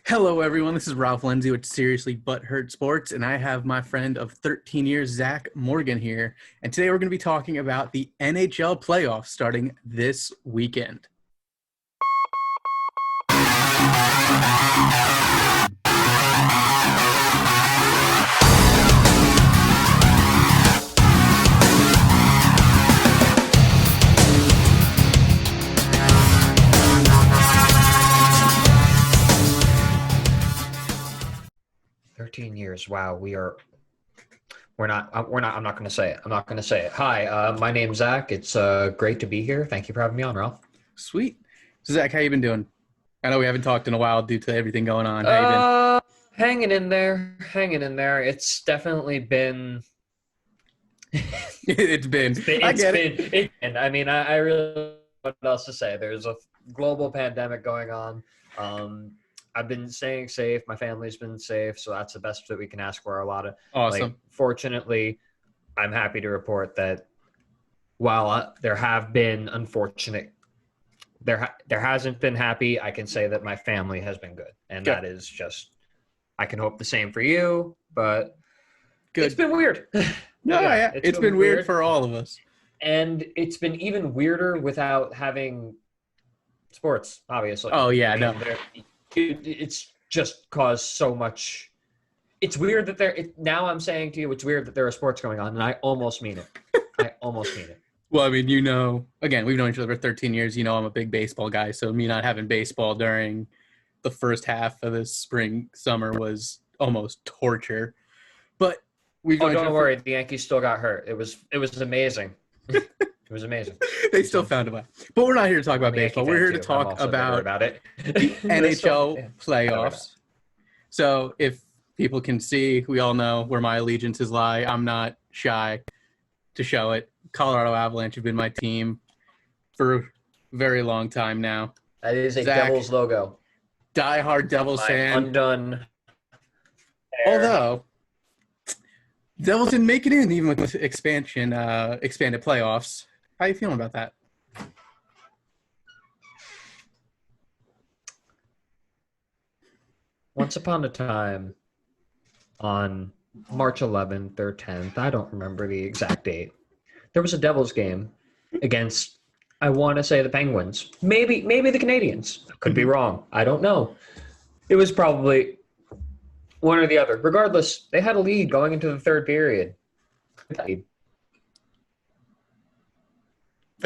Hello, everyone. This is Ralph Lindsay with Seriously Butthurt Sports, and I have my friend of 13 years, Zach Morgan, here. And today we're going to be talking about the NHL playoffs starting this weekend. Years. Wow, I'm not going to say it. Hi, my name's Zach. It's great to be here. Thank you for having me on, Ralph. Sweet. So, Zach, how you been doing? I know we haven't talked in a while due to everything going on. How you been? Hanging in there. It's definitely been. It's been. And I mean, I really what else to say. There's a global pandemic going on. I've been staying safe. My family's been safe, so that's the best that we can ask for. Awesome. Fortunately, I'm happy to report that while there have been unfortunate, there hasn't been happy. I can say that my family has been good, and that is just. I can hope the same for you, but it's been weird. Yeah. It's been weird for all of us, and it's been even weirder without having sports. Obviously. Oh yeah, no. It's just caused so much. It's weird that now I'm saying to you, it's weird that there are sports going on, and I almost mean it. Well, I mean, again, we've known each other for 13 years. I'm a big baseball guy, so me not having baseball during the first half of this summer was almost torture. But don't worry, the Yankees still got hurt. It was amazing. It was amazing. They still found a way. But we're not here to talk about baseball. We're here to talk about it. The NHL playoffs. So if people can see, we all know where my allegiances lie. I'm not shy to show it. Colorado Avalanche have been my team for a very long time now. That is a Devils logo. Die-hard Devils fan. Undone. Although Devils didn't make it in even with expanded playoffs. How are you feeling about that? Once upon a time, on March 11th or 10th, I don't remember the exact date, there was a Devils game against, I want to say, the Penguins. Maybe the Canadians. Could be wrong. I don't know. It was probably one or the other. Regardless, they had a lead going into the third period.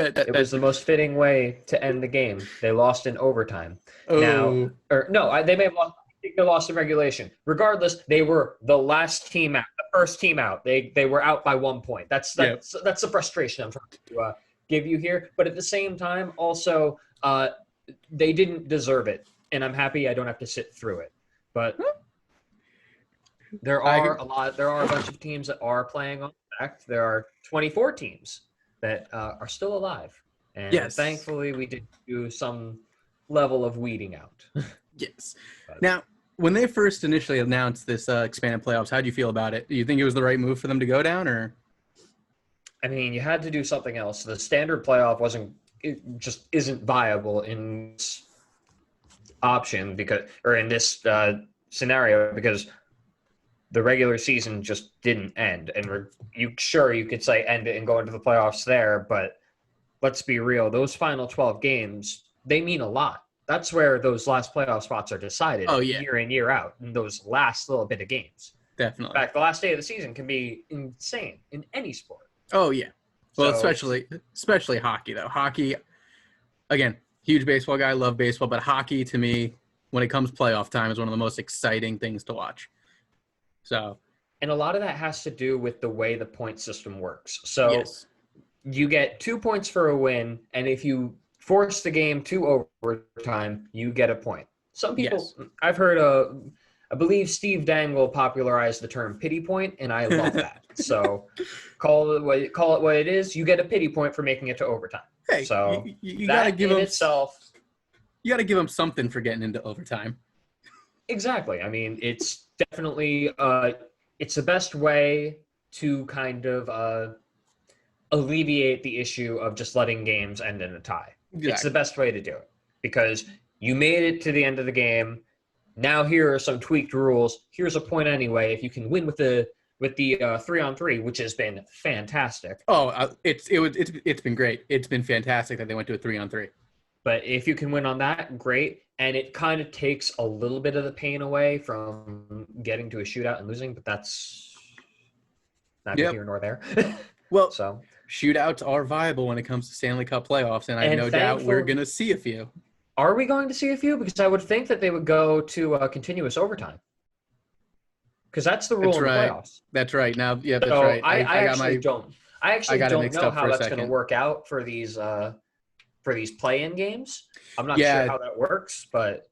It was the most fitting way to end the game. They lost in overtime. Oh. They may have lost. I think they lost in regulation. Regardless, they were the last team out, the first team out. They were out by 1 point. That's the frustration I'm trying to give you here. But at the same time, also, they didn't deserve it, and I'm happy I don't have to sit through it. But there are a bunch of teams that are playing on. In fact, there are 24 teams that are still alive. And Thankfully, we did do some level of weeding out. Yes. Now, when they first initially announced this expanded playoffs, how did you feel about it? Do you think it was the right move for them to go down, or? I mean, you had to do something else. The standard playoff just isn't viable in this option in this scenario because the regular season just didn't end. And you could say end it and go into the playoffs there, but let's be real. Those final 12 games, they mean a lot. That's where those last playoff spots are decided year in, year out, in those last little bit of games. Definitely. In fact, the last day of the season can be insane in any sport. Oh, yeah. Well, especially hockey, though. Hockey, again, huge baseball guy, love baseball, but hockey, to me, when it comes playoff time, is one of the most exciting things to watch. And a lot of that has to do with the way the point system works. So you get 2 points for a win, and if you force the game to overtime, you get a point. Some people, I've heard, I believe Steve Dangle popularized the term pity point, and I love that. So call it what it is. You get a pity point for making it to overtime. Hey, so you gotta give them itself. You gotta give them something for getting into overtime. Exactly. I mean, it's definitely it's the best way to kind of alleviate the issue of just letting games end in a tie. Exactly. It's the best way to do it because you made it to the end of the game. now here are some tweaked rules. Here's a point anyway. If you can win with the 3-on-3, which has been fantastic. Oh, it's been great. It's been fantastic that they went to a 3-on-3. But if you can win on that, great. And it kind of takes a little bit of the pain away from getting to a shootout and losing, but that's neither here nor there. Well, so shootouts are viable when it comes to Stanley Cup playoffs, and I have no doubt we're going to see a few. Are we going to see a few? Because I would think that they would go to continuous overtime. Because that's the rule in the playoffs. That's right. Now, yeah, that's right. I actually don't know how that's going to work out for these play-in games. I'm not sure how that works, but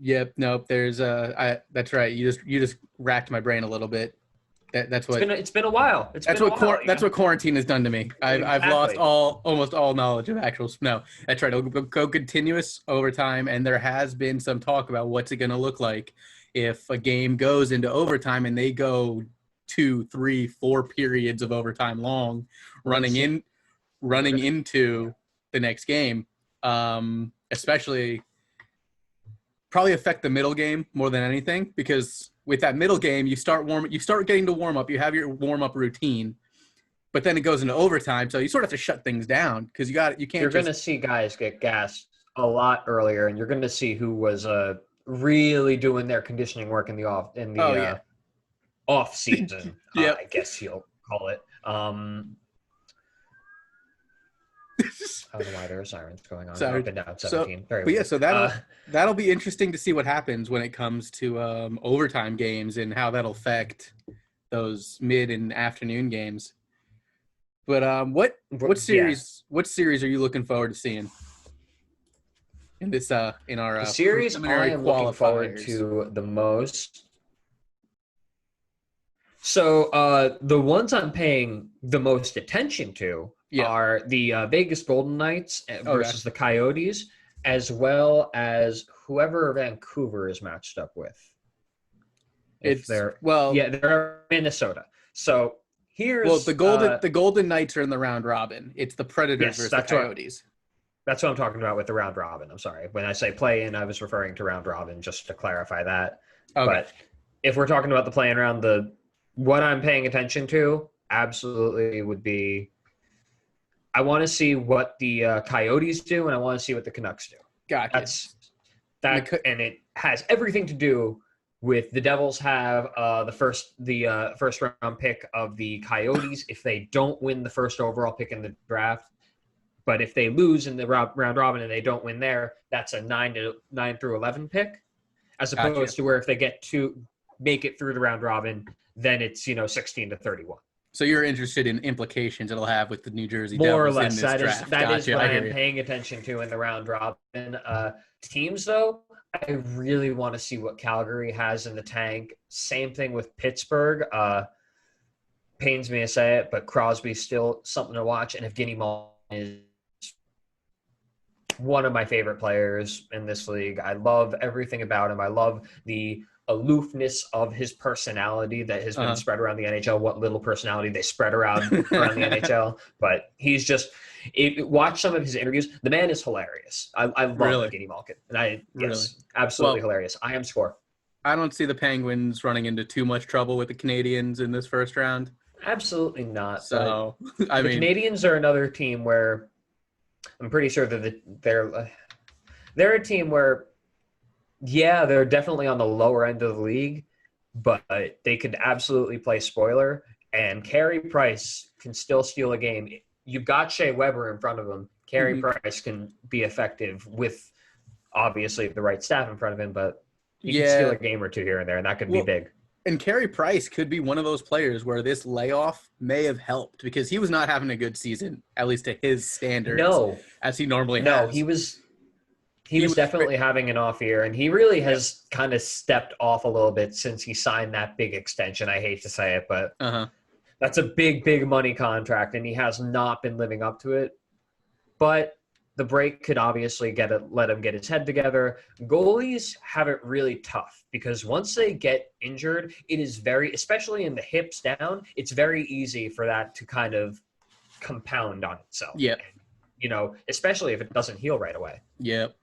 yep, nope. There's that's right. You just racked my brain a little bit. That's what it's been a while. That's what quarantine has done to me. I've lost almost all knowledge of actual snow. That's right. It'll go continuous overtime, and there has been some talk about what's it going to look like if a game goes into overtime and they go 2, 3, 4 periods of overtime long, running into the next game. Especially probably affect the middle game more than anything, because with that middle game, you start getting to warm up. You have your warm up routine, but then it goes into overtime, so you sort of have to shut things down because you're going to see guys get gassed a lot earlier, and you're going to see who was really doing their conditioning work in the off season. I guess you'll call it. I don't know why there are sirens going on. Up and down 17. So that'll be interesting to see what happens when it comes to overtime games and how that'll affect those mid and afternoon games. But what series are you looking forward to seeing in this in our series I am looking forward to the most? So the ones I'm paying the most attention to are the Vegas Golden Knights versus the Coyotes, as well as whoever Vancouver is matched up with. They're Minnesota. So here's the Golden Knights are in the round robin. It's the Predators versus the Coyotes. That's what I'm talking about with the round robin. I'm sorry. When I say play-in, I was referring to round robin, just to clarify that. Okay. But if we're talking about the play-in round, what I'm paying attention to absolutely would be, I want to see what the Coyotes do, and I want to see what the Canucks do. Gotcha. And it has everything to do with the Devils have the first round pick of the Coyotes if they don't win the first overall pick in the draft. But if they lose in the round robin and they don't win there, that's a 9 through 11 pick, as opposed to where if they get to make it through the round robin, then it's 16 to 31. So you're interested in implications it'll have with the New Jersey More Devils or less. in this draft. That is what I am paying attention to in the round robin. Teams, though, I really want to see what Calgary has in the tank. Same thing with Pittsburgh. Pains me to say it, but Crosby's still something to watch. And Evgeny Malkin is one of my favorite players in this league. I love everything about him. I love the aloofness of his personality that has been spread around the NHL, what little personality they spread around the NHL. But he's just watch some of his interviews. The man is hilarious. I love Evgeny Malkin. And absolutely hilarious. I am score. I don't see the Penguins running into too much trouble with the Canadians in this first round. Absolutely not. So the Canadians are another team where I'm pretty sure that they're a team where, they're definitely on the lower end of the league, but they could absolutely play spoiler. And Carey Price can still steal a game. You've got Shea Weber in front of him. Carey Price can be effective with, obviously, the right staff in front of him, but he can steal a game or two here and there, and that could be big. And Carey Price could be one of those players where this layoff may have helped because he was not having a good season, at least to his standards, as he normally has. No, he was definitely having an off year, and he really has kind of stepped off a little bit since he signed that big extension. I hate to say it, but that's a big, big money contract, and he has not been living up to it. But the break could obviously let him get his head together. Goalies have it really tough because once they get injured, it is especially in the hips down, it's very easy for that to kind of compound on itself. Yep. Especially if it doesn't heal right away. Yep.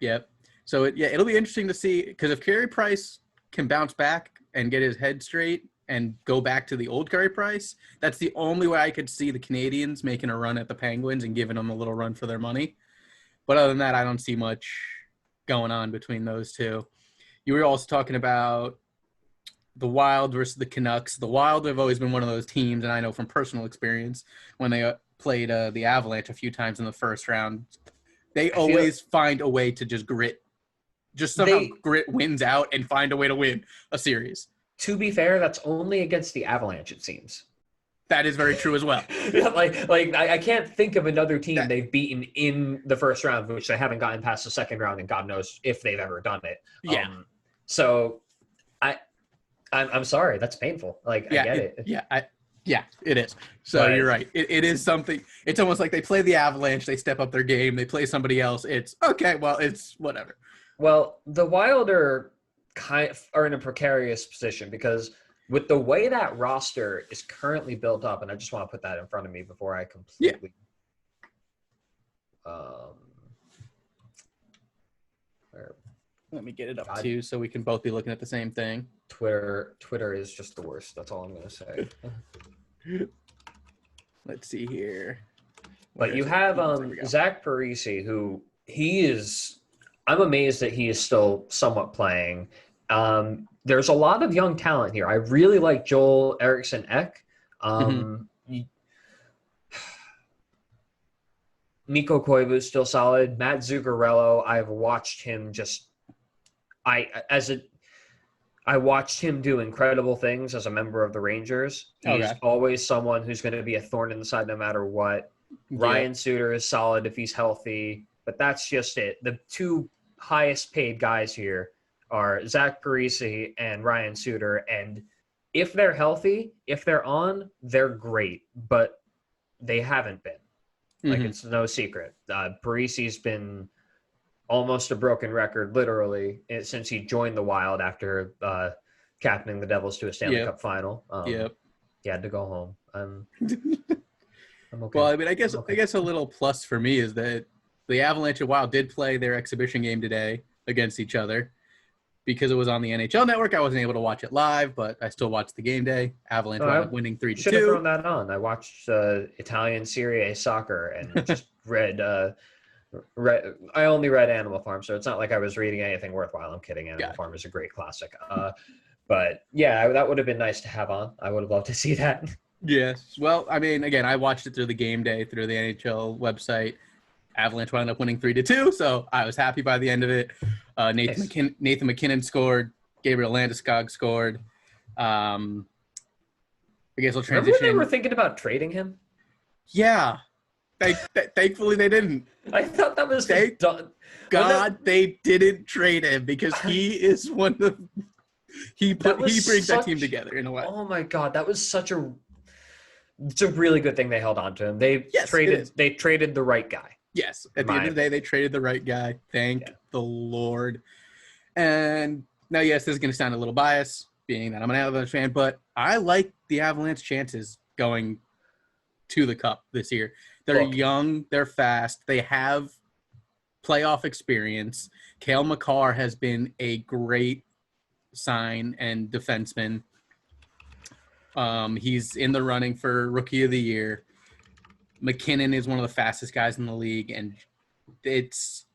So it'll be interesting to see, because if Carey Price can bounce back and get his head straight and go back to the old Curry Price, that's the only way I could see the Canadians making a run at the Penguins and giving them a little run for their money. But other than that, I don't see much going on between those two. You were also talking about the Wild versus the Canucks. The Wild have always been one of those teams, and I know from personal experience, when they played the Avalanche a few times in the first round, they always find a way to just grit. Just somehow grit wins out and find a way to win a series. To be fair, that's only against the Avalanche, it seems. That is very true as well. I can't think of another team they've beaten in the first round, which they haven't gotten past the second round, and God knows if they've ever done it. Yeah. So I'm sorry, that's painful. I get it. Yeah, it is. So you're right. It is something. It's almost like they play the Avalanche, they step up their game, they play somebody else. It's okay. Well, it's whatever. Well, the Wild are in a precarious position because with the way that roster is currently built up, and I just want to put that in front of me before I completely. Let me get it up too, so we can both be looking at the same thing. Twitter is just the worst. That's all I'm going to say. Let's see here. But you have Zach Parise, who he is. I'm amazed that he is still somewhat playing. There's a lot of young talent here. I really like Joel Eriksson Ek. Mikko Koivu is still solid. Matt Zuccarello, I've watched him I watched him do incredible things as a member of the Rangers. He's always someone who's going to be a thorn in the side no matter what. Yeah. Ryan Suter is solid if he's healthy, but that's just it. The two highest paid guys here are Zach Parise and Ryan Suter, and if they're healthy, if they're on, they're great, but they haven't been. It's no secret. Parise's been almost a broken record, literally, since he joined the Wild after captaining the Devils to a Stanley Cup final. He had to go home. I'm okay. Well, I mean, I guess a little plus for me is that the Avalanche and Wild did play their exhibition game today against each other. Because it was on the NHL Network, I wasn't able to watch it live, but I still watched the game day. Avalanche wound up winning 3-2. Should have thrown that on. I watched Italian Serie A soccer and just read. I only read Animal Farm, so it's not like I was reading anything worthwhile. I'm kidding. Animal Farm is a great classic. But yeah, that would have been nice to have on. I would have loved to see that. Yes. Well, I mean, again, I watched it through the game day through the NHL website. Avalanche wound up winning 3-2, so I was happy by the end of it. Nathan McKinnon scored. Gabriel Landeskog scored. I guess we'll transition. Remember they were thinking about trading him? Yeah. Thankfully, they didn't. I thought that was done. God, they didn't trade him because he is one of he brings that team together in a way. Oh my God, that was it's a really good thing they held on to him. They traded the right guy. Yes, at the end of the day, they traded the right guy. Thank the Lord. And now, yes, this is going to sound a little biased, being that I'm an Avalanche fan, but I like the Avalanche chances going to the Cup this year. They're young, they're fast, they have playoff experience. Cale Makar has been a great sign and defenseman. He's in the running for Rookie of the Year. McKinnon is one of the fastest guys in the league, and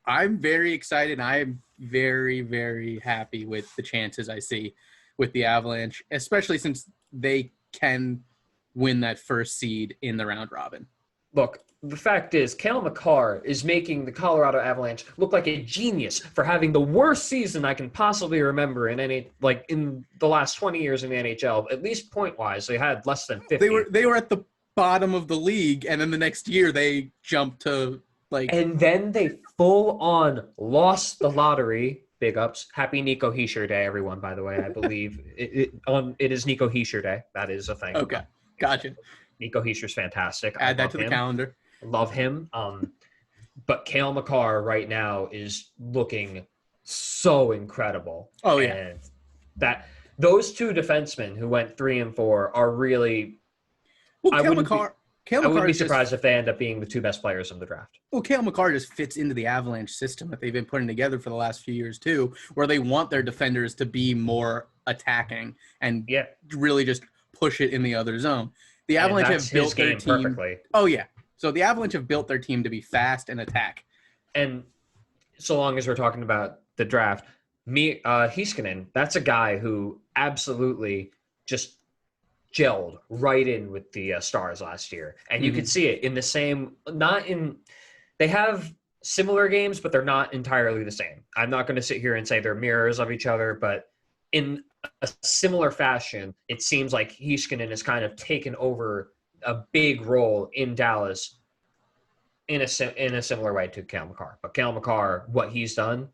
I'm very excited. I am very, very happy with the chances I see with the Avalanche, especially since they can win that first seed in the round robin. Look, the fact is, Cale Makar is making the Colorado Avalanche look like a genius for having the worst season I can possibly remember in the last 20 years in the NHL. At least point-wise, they had less than 50. They were at the bottom of the league, and then the next year they jumped to and then they full-on lost the lottery. Big ups. Happy Nico Hischier Day, everyone, by the way. I believe it is Nico Hischier Day. That is a thing. Okay, gotcha. Nico Hischier's fantastic. Add that to the calendar. Love him. But Cale Makar right now is looking so incredible. Oh, yeah. And those two defensemen who went 3 and 4 are really... Well, Cale Makar, I wouldn't be surprised if they end up being the 2 best players of the draft. Well, Cale Makar just fits into the Avalanche system that they've been putting together for the last few years too, where they want their defenders to be more attacking and really just push it in the other zone. The Avalanche have built their team perfectly. Oh yeah. So the Avalanche have built their team to be fast and attack. And so long as we're talking about the draft, Heiskanen, that's a guy who absolutely just gelled right in with the Stars last year. And you could see it in the same, they have similar games, but they're not entirely the same. I'm not going to sit here and say they're mirrors of each other, but in a similar fashion, it seems like Heiskanen has kind of taken over a big role in Dallas in a similar way to Cale Makar. But Cale Makar, what he's done,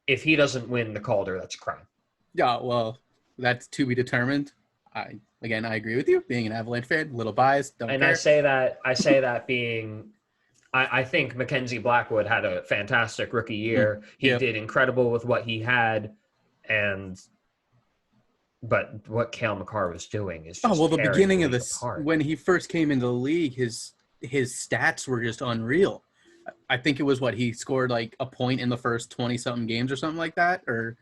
if he doesn't win the Calder, that's a crime. Yeah, well, that's to be determined. I agree with you. Being an Avalanche fan, a little biased. Don't care. I say that being, I think Mackenzie Blackwood had a fantastic rookie year. He did incredible with what he had, but what Cale Makar was doing is just the beginning of this when he first came into the league, his stats were just unreal. I think it was he scored like a point in the first 20-something games or something like that, or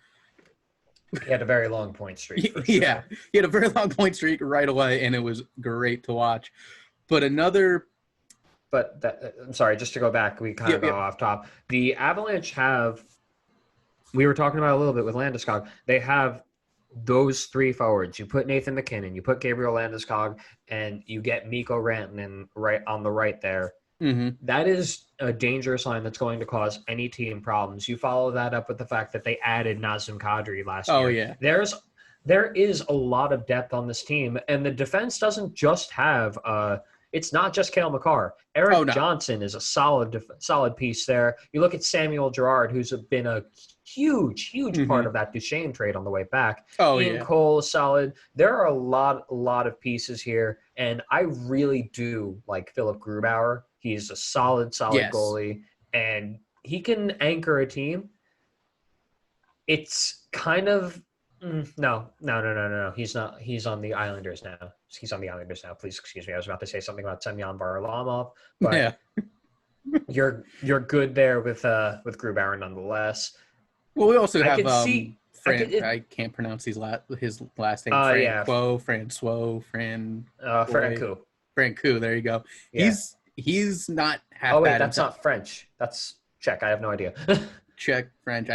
he had a very long point streak. Yeah, he had a very long point streak right away, and it was great to watch. But I'm sorry, just to go back, we kind of go off top. The Avalanche we were talking about a little bit with Landeskog, they have those 3 forwards. You put Nathan McKinnon, you put Gabriel Landeskog, and you get Mikko Rantanen right on the right there. Mm-hmm. That is a dangerous line that's going to cause any team problems. You follow that up with the fact that they added Nazem Kadri last year. Oh, yeah. There is a lot of depth on this team, and the defense doesn't just have it's not just Cale Makar. Eric Johnson is a solid piece there. You look at Samuel Girard, who's been a huge part of that Duchesne trade on the way back. Ian Cole is solid. There are a lot of pieces here, and I really do like Philip Grubauer. He's a solid goalie, and he can anchor a team. It's kind of no. He's not. He's on the Islanders now. Please excuse me. I was about to say something about Semyon Varlamov, but you're good there with Grubauer nonetheless. Well, we also have I can't pronounce his last name. Francouz. There you go. Yeah. He's not half bad. Oh wait, that's not French. That's Czech. I have no idea. Czech, French.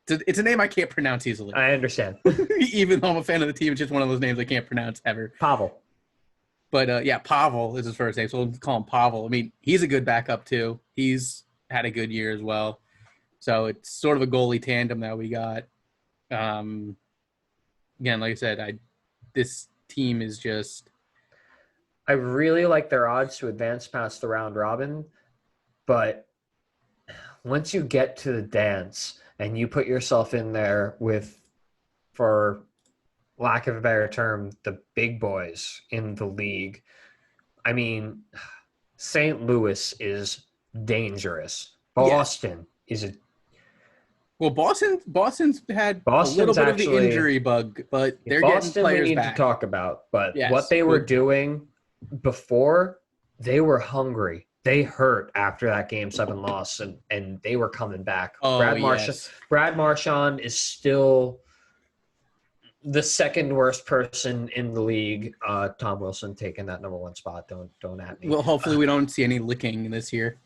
It's a name I can't pronounce easily. I understand. Even though I'm a fan of the team, it's just one of those names I can't pronounce ever. Pavel. But Pavel is his first name, so we'll call him Pavel. I mean, he's a good backup too. He's had a good year as well. So it's sort of a goalie tandem that we got. Again, like I said, this team is just. I really like their odds to advance past the round robin, but once you get to the dance and you put yourself in there with, for lack of a better term, the big boys in the league, I mean, St. Louis is dangerous. Boston is a Well, Boston's had a little bit of the injury bug, but they're getting players we need back. To talk about, but what they were doing before, they were hungry. They hurt after that Game 7 loss, and they were coming back. Oh, Brad Marchand is still the second worst person in the league. Tom Wilson taking that number 1 spot. Don't at me. Well, hopefully we don't see any licking this year.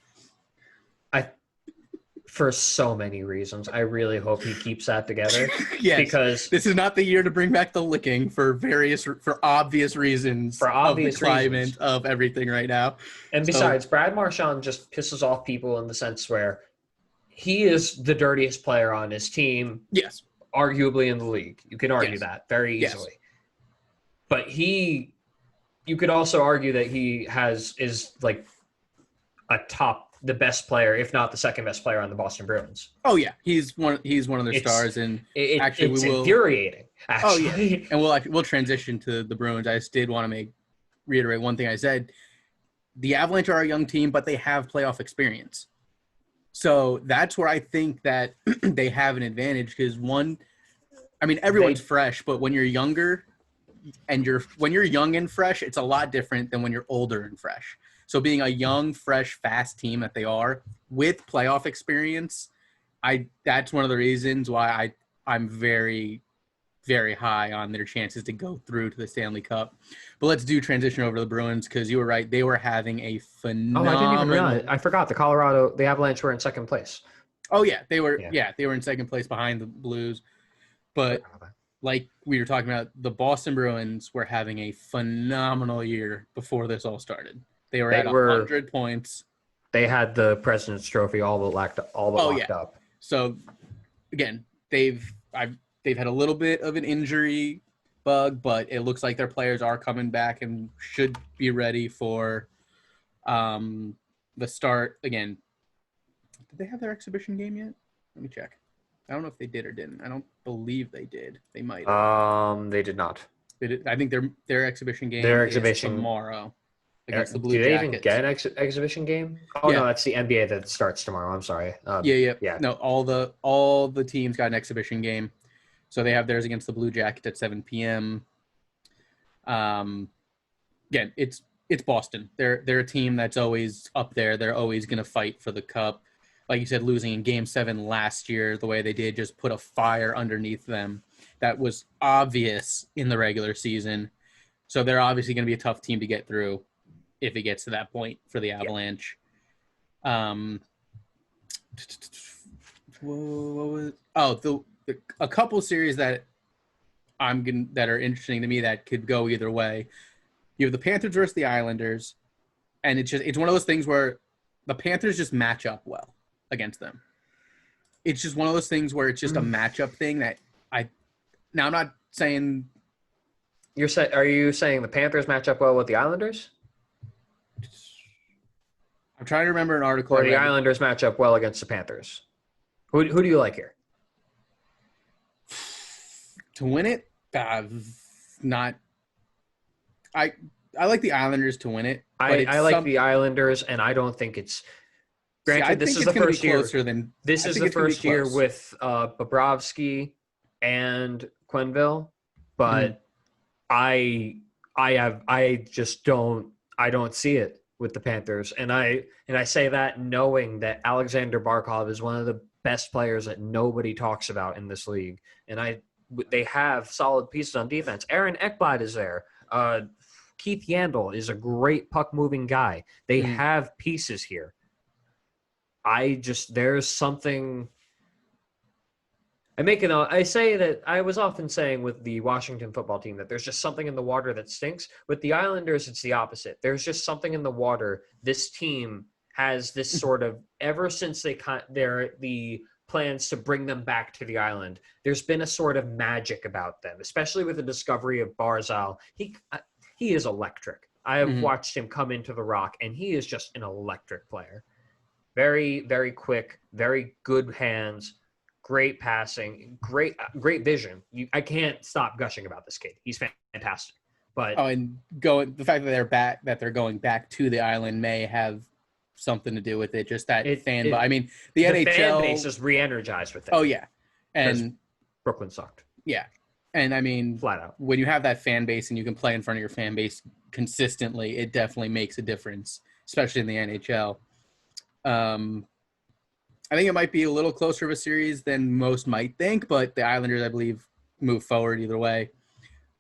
For so many reasons. I really hope he keeps that together. Yes, because this is not the year to bring back the licking for obvious reasons. For obvious of the climate reasons. Of everything right now. And besides, Brad Marchand just pisses off people in the sense where he is the dirtiest player on his team. Yes. Arguably in the league. You can argue that very easily. Yes. But you could also argue that is like the best player, if not the second best player on the Boston Bruins. Oh yeah, he's one of their stars, and it's infuriating. Actually. Oh yeah, and we'll transition to the Bruins. I just did want to reiterate one thing I said. The Avalanche are a young team, but they have playoff experience, so that's where I think that they have an advantage. Because everyone's fresh, but when you're younger, when you're young and fresh, it's a lot different than when you're older and fresh. So being a young, fresh, fast team that they are with playoff experience, that's one of the reasons why I'm very, very high on their chances to go through to the Stanley Cup. But let's transition over to the Bruins, because you were right. They were having a phenomenal... Oh, I didn't even realize. I forgot the Avalanche were in second place. Oh, yeah. They were in second place behind the Blues. But like we were talking about, the Boston Bruins were having a phenomenal year before this all started. They were at 100 points. They had the President's Trophy all but locked up. So, again, they've had a little bit of an injury bug, but it looks like their players are coming back and should be ready for the start. Again, did they have their exhibition game yet? Let me check. I don't know if they did or didn't. I don't believe they did. They might have. They did not. I think their exhibition game is tomorrow against the Blue Jackets. Do they even get an exhibition game? Oh, no, that's the NBA that starts tomorrow. I'm sorry. Yeah. No, all the teams got an exhibition game. So they have theirs against the Blue Jackets at 7 p.m. Again, it's Boston. They're a team that's always up there. They're always going to fight for the cup. Like you said, losing in Game 7 last year, the way they did, just put a fire underneath them that was obvious in the regular season. So they're obviously going to be a tough team to get through if it gets to that point for the Avalanche. A couple series that are interesting to me that could go either way. You have the Panthers versus the Islanders, and it's one of those things where the Panthers just match up well against them. It's just one of those things where it's just a matchup thing that I'm not saying. Are you saying the Panthers match up well with the Islanders? I'm trying to remember an article. Or the Islanders match up well against the Panthers? Who do you like here? To win it, I like the Islanders to win it. I like the Islanders, and I don't think it's. Granted, this is the first year. This is the first year with Bobrovsky and Quenneville, but I don't see it with the Panthers, and I say that knowing that Alexander Barkov is one of the best players that nobody talks about in this league, and they have solid pieces on defense. Aaron Ekblad is there. Keith Yandel is a great puck-moving guy. They have pieces here. There's something. I say that I was often saying with the Washington football team that there's just something in the water that stinks. With the Islanders, it's the opposite. There's just something in the water. This team has this sort of, ever since the plans to bring them back to the island, there's been a sort of magic about them, especially with the discovery of Barzal. He is electric. I have watched him come into the Rock, and he is just an electric player. Very, very quick, very good hands, great passing, great vision. I can't stop gushing about this kid. He's fantastic. But the fact that they're going back to the island may have something to do with it. Just that fan. But I mean, the NHL fan base is re-energized with that. Oh yeah, and Brooklyn sucked. Yeah, and I mean, flat out, when you have that fan base and you can play in front of your fan base consistently, it definitely makes a difference, especially in the NHL. I think it might be a little closer of a series than most might think, but the Islanders, I believe, move forward either way.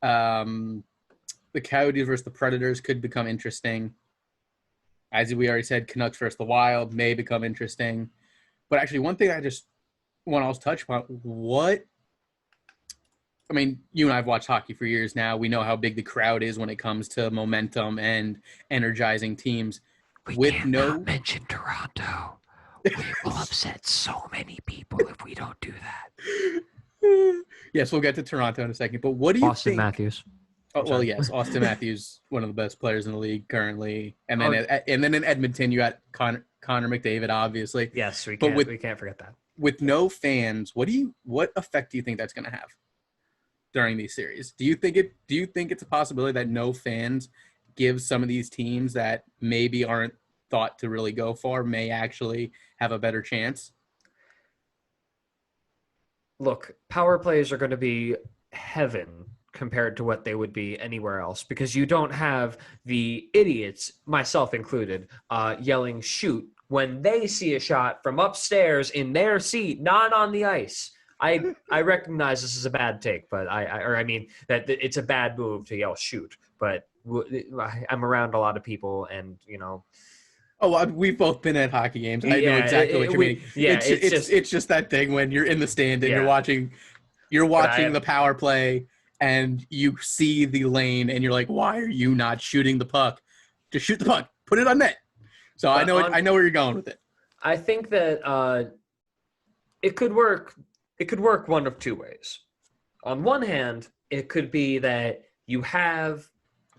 The Coyotes versus the Predators could become interesting. As we already said, Canucks versus the Wild may become interesting. But actually, one thing I just want to touch upon, you and I have watched hockey for years now. We know how big the crowd is when it comes to momentum and energizing teams. We can't mention Toronto. We will upset so many people if we don't do that. Yes, we'll get to Toronto in a second. But what do you think? Austin Matthews. Oh, well, yes, Austin Matthews, one of the best players in the league currently. And then in Edmonton, you got Connor McDavid, obviously. Yes, we can't forget that. With no fans, what effect do you think that's going to have during these series? Do you think it's a possibility that no fans give some of these teams that maybe aren't thought to really go far may actually have a better chance? Look, power plays are going to be heaven compared to what they would be anywhere else, because you don't have the idiots, myself included, yelling shoot when they see a shot from upstairs in their seat, not on the ice. I recognize this is a bad take, but I mean that it's a bad move to yell shoot, but I'm around a lot of people, and Oh, we've both been at hockey games. I know exactly what you mean. Yeah, it's just that thing when you're in the stand and you're watching the power play and you see the lane and you're like, why are you not shooting the puck? Just shoot the puck. Put it on net. So I know where you're going with it. I think that it could work. It could work one of two ways. On one hand, it could be that you have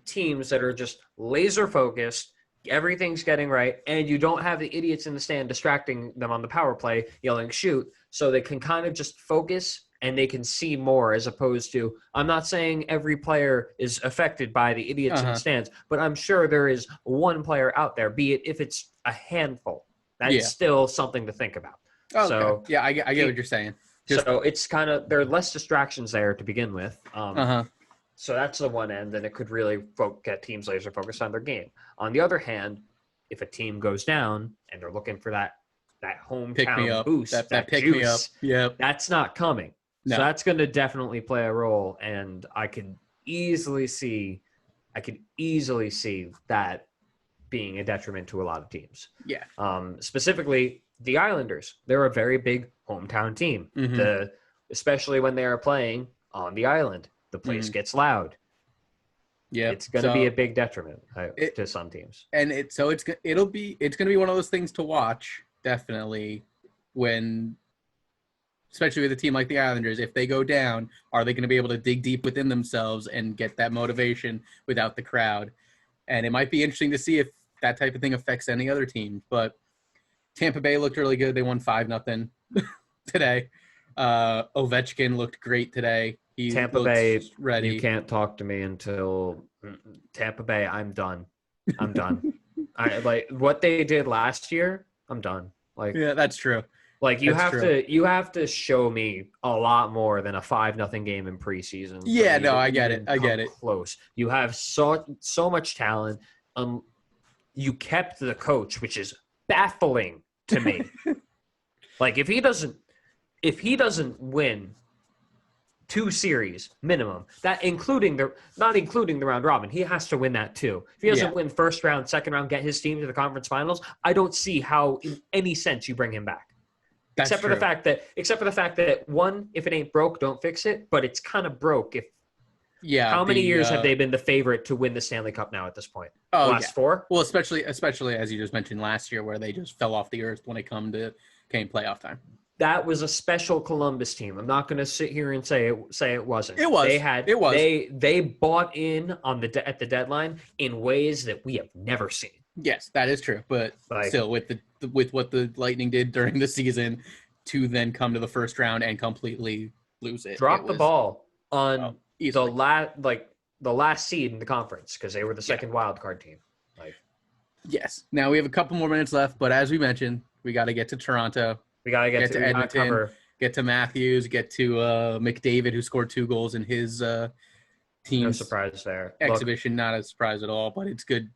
teams that are just laser focused, everything's getting right, and you don't have the idiots in the stand distracting them on the power play, yelling shoot, so they can kind of just focus and they can see more, as opposed to, I'm not saying every player is affected by the idiots in the stands, but I'm sure there is one player out there, be it if it's a handful. That's still something to think about. Okay. So yeah, I get what you're saying. So it's kind of, there are less distractions there to begin with. So that's the one end, and it could really get teams laser focused on their game. On the other hand, if a team goes down and they're looking for that hometown boost, that pick juice, me up, yep, that's not coming. No. So that's going to definitely play a role, and I could easily see that being a detriment to a lot of teams. Yeah. Specifically, the Islanders. They're a very big hometown team. Mm-hmm. Especially when they are playing on the island. The place gets loud. Yeah, it's going to be a big detriment to some teams. And it's going to be one of those things to watch, definitely, especially with a team like the Islanders. If they go down, are they going to be able to dig deep within themselves and get that motivation without the crowd? And it might be interesting to see if that type of thing affects any other team. But Tampa Bay looked really good. They won 5-0 today. Ovechkin looked great today. Tampa Bay, ready. You can't talk to me until Tampa Bay. I'm done. I like what they did last year. I'm done. Like, yeah, that's true. Like you have to show me a lot more than a 5-0 game in preseason. Yeah, no, I get it. Close. You have so much talent. You kept the coach, which is baffling to me. Like if he doesn't win 2 series minimum, that not including the round robin, he has to win that too. If he doesn't win first round, second round, get his team to the conference finals, I don't see how in any sense you bring him back. Except for the fact that one, if it ain't broke, don't fix it. But it's kind of broke. How many years have they been the favorite to win the Stanley Cup now at this point? Last 4? Well, especially as you just mentioned last year, where they just fell off the earth when it came playoff time. That was a special Columbus team. I'm not going to sit here and say it wasn't. It was. They bought in at the deadline in ways that we have never seen. Yes, that is true. But still, with what the Lightning did during the season, to then come to the first round and completely lose it. Drop the ball on the last seed in the conference because they were the second wild card team. Yes. Now we have a couple more minutes left, but as we mentioned, we got to get to Toronto. We got to get to Edmonton. Get to Matthews. Get to McDavid, who scored 2 goals in his team's no surprise there. Exhibition. Not a surprise at all, but it's good.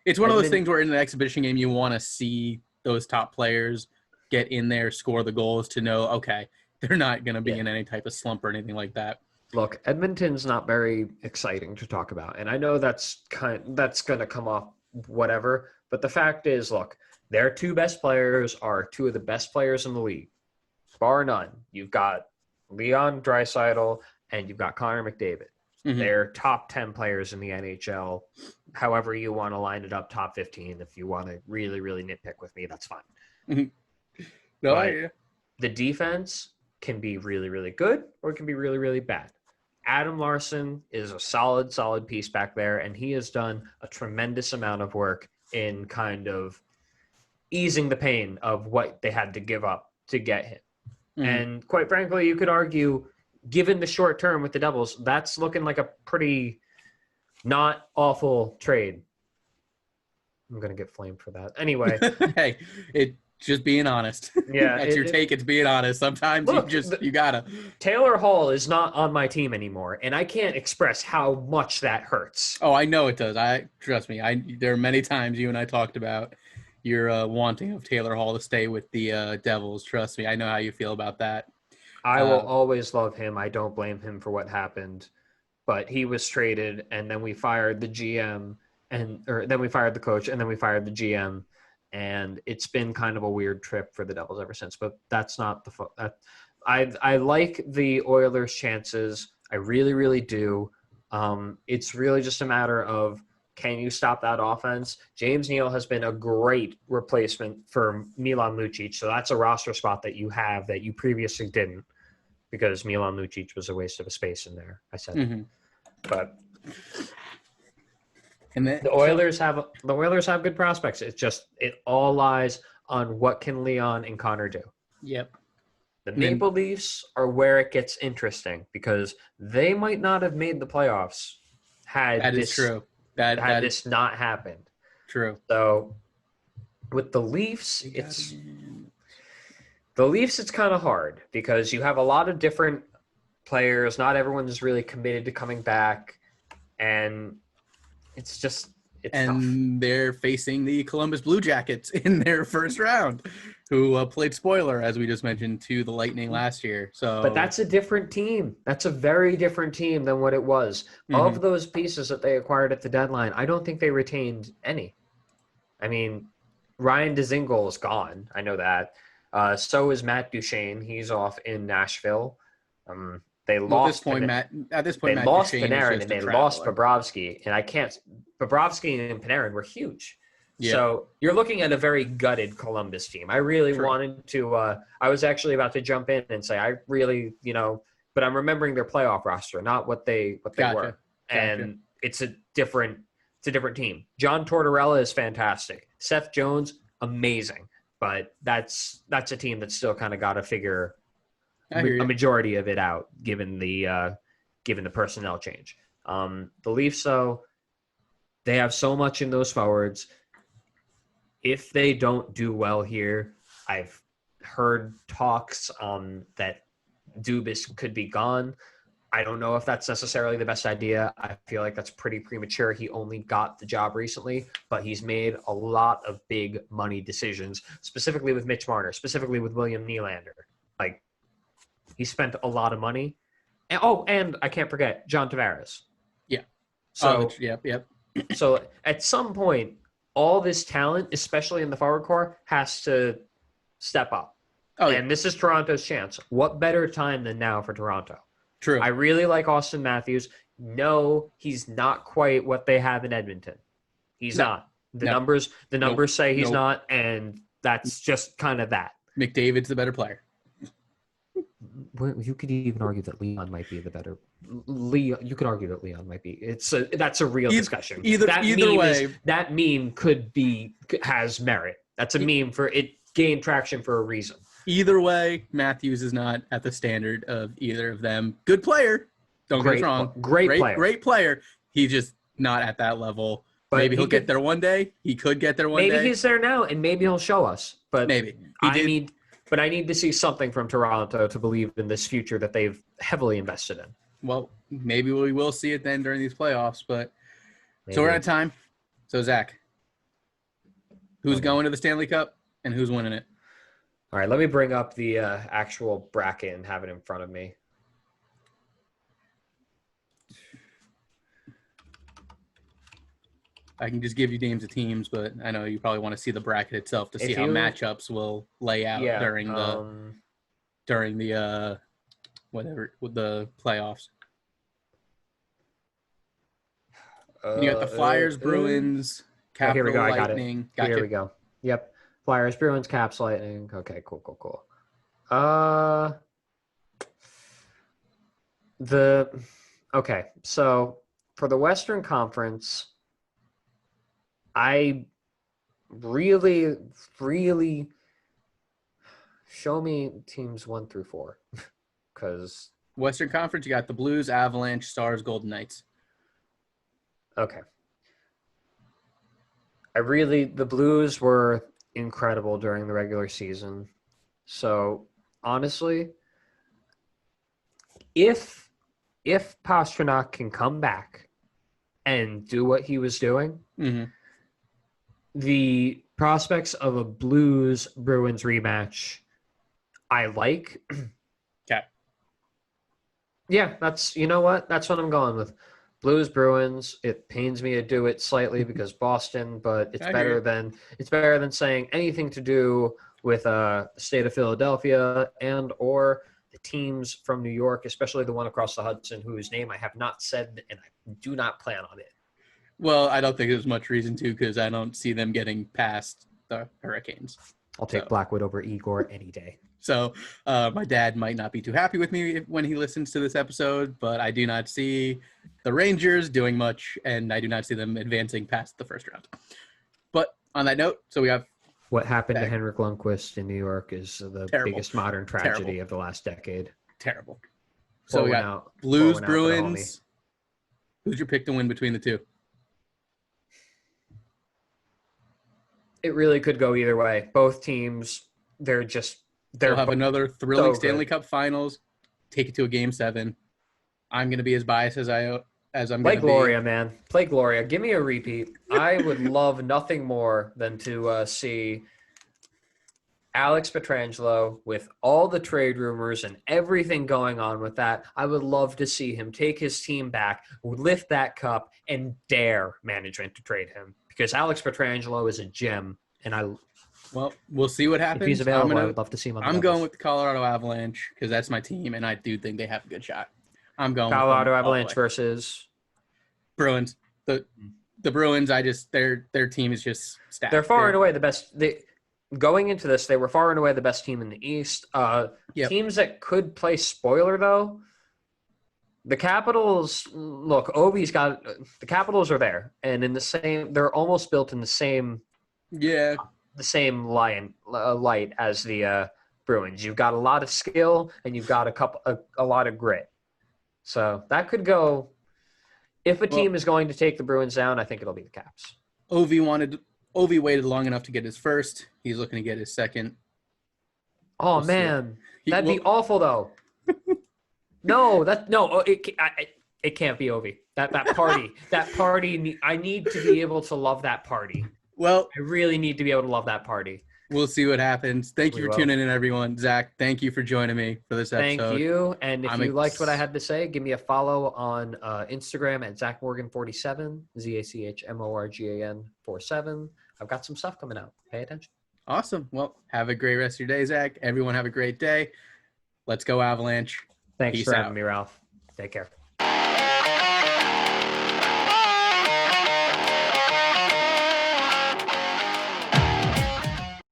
It's one of those things where in an exhibition game you want to see those top players get in there, score the goals to know, okay, they're not going to be in any type of slump or anything like that. Look, Edmonton's not very exciting to talk about, and I know that's going to come off whatever, but the fact is, look, their 2 best players are 2 of the best players in the league, bar none. You've got Leon Draisaitl and you've got Connor McDavid. Mm-hmm. They're top 10 players in the NHL. However you want to line it up, top 15. If you want to really, really nitpick with me, that's fine. Mm-hmm. The defense can be really, really good or it can be really, really bad. Adam Larson is a solid piece back there, and he has done a tremendous amount of work in kind of easing the pain of what they had to give up to get him. Mm-hmm. And quite frankly, you could argue, given the short term with the Devils, that's looking like a pretty not awful trade. I'm going to get flamed for that. Anyway. Hey, Just being honest. Yeah, That's your take. It's being honest. Sometimes look, you gotta. Taylor Hall is not on my team anymore, and I can't express how much that hurts. Oh, I know it does. Trust me. There are many times you and I talked about your wanting of Taylor Hall to stay with the Devils. Trust me, I know how you feel about that. I will always love him. I don't blame him for what happened, but he was traded, and then we fired the GM, or then we fired the coach, and then we fired the GM. And it's been kind of a weird trip for the Devils ever since. But that's not I like the Oilers' chances. I really, really do. It's really just a matter of, can you stop that offense? James Neal has been a great replacement for Milan Lucic, so that's a roster spot that you have that you previously didn't, because Milan Lucic was a waste of a space in there. I said, but. And the Oilers have good prospects. It's just it all lies on what can Leon and Connor do. Yep. The Maple Leafs are where it gets interesting, because they might not have made the playoffs had this not happened. True. So with the Leafs, it's kind of hard because you have a lot of different players. Not everyone is really committed to coming back, and it's tough. They're facing the Columbus Blue Jackets in their first round, who played spoiler, as we just mentioned, to the Lightning last year. But that's a different team. That's a very different team than what it was. Of those pieces that they acquired at the deadline, I don't think they retained any. I mean, Ryan Dzingel is gone. I know that. So is Matt Duchene. He's off in Nashville. They lost Matt lost Panarin and they lost Bobrovsky, and Bobrovsky and Panarin were huge. Yeah. So you're looking at a very gutted Columbus team. I really wanted to. I was actually about to jump in and say I really, but I'm remembering their playoff roster, not what they were, and it's a different team. John Tortorella is fantastic. Seth Jones, amazing, but that's a team that's still kind of got to figure a majority of it out, given the personnel change. The Leafs, though, they have so much in those forwards. If they don't do well here, I've heard talks that Dubas could be gone. I don't know if that's necessarily the best idea. I feel like that's pretty premature. He only got the job recently, but he's made a lot of big money decisions, specifically with Mitch Marner, specifically with William Nylander. Like, he spent a lot of money. And I can't forget John Tavares. Yeah. So, yep. So at some point, all this talent, especially in the forward core, has to step up. And this is Toronto's chance. What better time than now for Toronto? True. I really like Austin Matthews. No, he's not quite what they have in Edmonton. He's not. The numbers say he's not, and that's just kind of that. McDavid's the better player. You could even argue that Leon might be the better. You could argue that Leon might be. That's a real discussion. Either way, that meme has merit. That's a meme for it. Gained traction for a reason. Either way, Matthews is not at the standard of either of them. Good player. Don't get us wrong. Great player. He's just not at that level. But maybe he'll get there one day. He could get there one day. Maybe he's there now, and maybe he'll show us. But maybe I need to see something from Toronto to believe in this future that they've heavily invested in. Well, maybe we will see it then during these playoffs. But so we're out of time. So Zach, who's going to the Stanley Cup and who's winning it? All right, let me bring up the actual bracket and have it in front of me. I can just give you names of teams, but I know you probably want to see the bracket itself to see how matchups will lay out during the playoffs. You got the Flyers, Bruins, Capital, Lightning. Here we go. Yep. Flyers, Bruins, Caps, Lightning. Okay, cool. So for the Western Conference, I really show me teams 1 through 4, because Western Conference, you got the Blues, Avalanche, Stars, Golden Knights. Okay. The Blues were incredible during the regular season. So honestly, if Pasternak can come back and do what he was doing, the prospects of a Blues Bruins rematch, I like. Okay. Yeah, that's that's what I'm going with. Blues Bruins. It pains me to do it slightly because Boston, but it's better than saying anything to do with the state of Philadelphia and or the teams from New York, especially the one across the Hudson, whose name I have not said and I do not plan on it. Well, I don't think there's much reason to because I don't see them getting past the Hurricanes. I'll take Blackwood over Igor any day. So my dad might not be too happy with me when he listens to this episode, but I do not see the Rangers doing much, and I do not see them advancing past the first round. But on that note, so we have what happened to Henrik Lundqvist in New York is the biggest modern tragedy of the last decade. Terrible. So we got Blues, Bruins. Who's your pick to win between the two? It really could go either way. Both teams, they'll have another thrilling Stanley Cup Finals. Take it to a Game 7. I'm going to be as biased as I'm going to be. Play Gloria, man. Play Gloria. Give me a repeat. I would love nothing more than to see Alex Pietrangelo with all the trade rumors and everything going on with that. I would love to see him take his team back, lift that cup, and dare management to trade him. Because Alex Pietrangelo is a gem, and well, we'll see what happens. If he's available, I would love to see him on the I'm going with the Colorado Avalanche because that's my team, and I do think they have a good shot. I'm going Colorado Avalanche versus Bruins. The Bruins, their team is just stacked. They're far and away the best. Going into this, they were far and away the best team in the East. Teams that could play spoiler, though, the Capitals, look, Ovi's got – the Capitals are there, and in the same – they're almost built in the same light as the Bruins. You've got a lot of skill, and you've got a lot of grit. So that could go – if a team is going to take the Bruins down, I think it'll be the Caps. Ovi waited long enough to get his first. He's looking to get his second. Oh, man. That'd be awful, though. It can't be Ovi. That party. I need to be able to love that party. Well, I really need to be able to love that party. We'll see what happens. Thank you for tuning in, everyone. Zach, thank you for joining me for this episode. Thank you. And if you liked what I had to say, give me a follow on Instagram at ZachMorgan47, ZachMorgan 47. I've got some stuff coming out. Pay attention. Awesome. Well, have a great rest of your day, Zach. Everyone have a great day. Let's go Avalanche. Thanks for having me, Ralph. Take care.